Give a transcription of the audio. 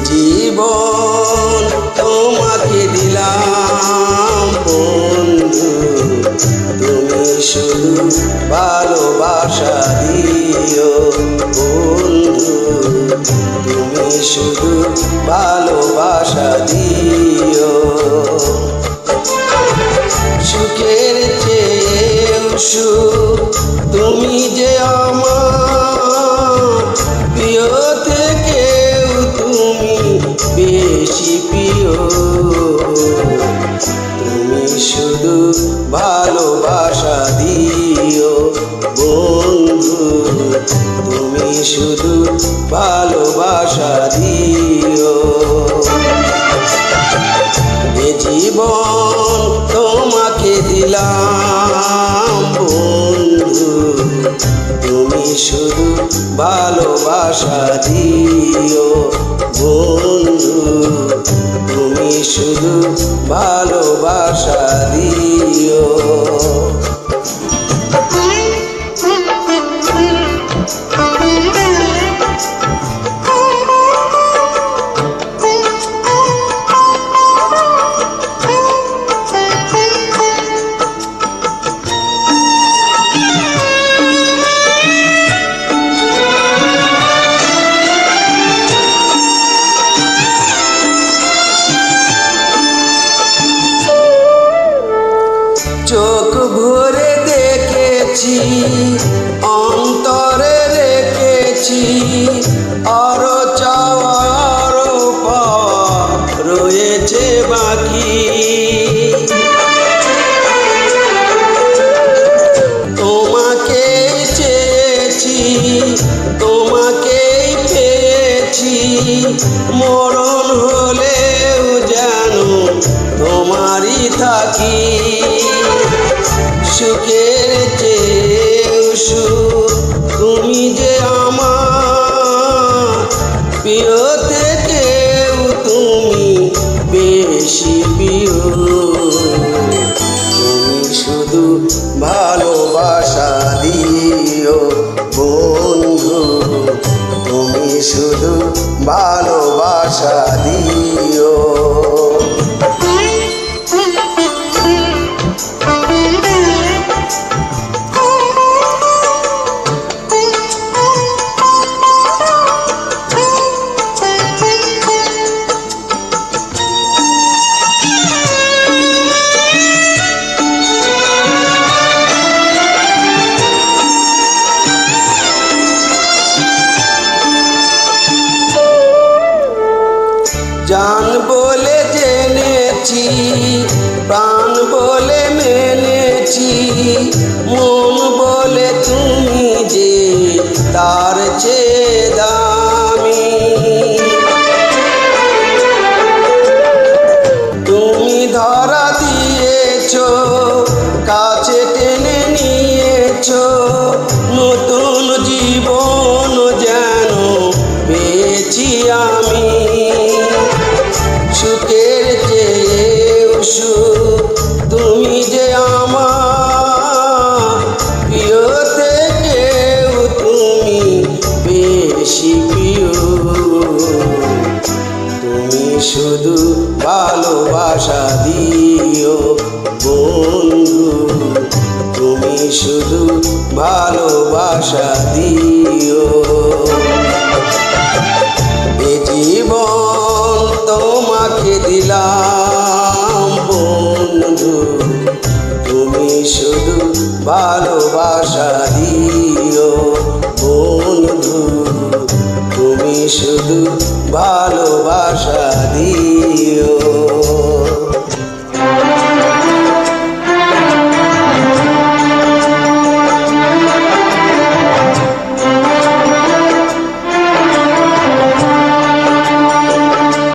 জীবন তোমাকে দিলাম বন্ধু, তুমি শুধু ভালোবাসা দিও বন্ধু, তুমি শুধু ভালোবাসা দিও। সুখের চেয়েও সুখ তুমি যে আমার প্রিয় থেকেও তুমি বেশি প্রিয়। তুমি শুধু ভালোবাসা দিও বন্ধু, তুমি শুধু ভালোবাসা দিও। এ জীবন তোমাকে দিলাম বন্ধু, তুমি শুধু ভালোবাসা দিও বন্ধু, তুমি শুধু ভালোবাসা দিও। চোখ ভরে দেখেছি, অন্তরে রেখেছি, আরো চাওয়া আরো পাওয়া রয়েছে বাকি। তোমাকেই চেয়েছি, তোমাকেই পেয়েছি, মরণ হলেও যেন তোমারই থাকি। সুখের চেয়েও সুখ তুমি যে আমার প্রিয় থেকেও তুমি বেশি প্রিয়। তুমি শুধু ভালোবাসা দিও বন্ধু, তুমি শুধু ভালোবাসা দিও। জান বলে জেনেছি, প্রাণ বলে মেনেছি, মন বলে তুমি যে তার চেয়ে দামি। তুমি ধরা দিয়েছো, কাছে টেনে নিয়েছো, নতুন জীবন যেন পেয়েছি আমি। সুখের চেয়েও সুখ তুমি যে আমার প্রিয় থেকেও তুমি বেশি প্রিয়। তুমি শুধু ভালোবাসা দিও বন্ধু, তুমি শুধু ভালোবাসা দিও। এ জীবন তোমাকে দিলাম বন্ধু, তুমি শুধু ভালোবাসা দিও বন্ধু, তুমি শুধু ভালোবাসা দিও।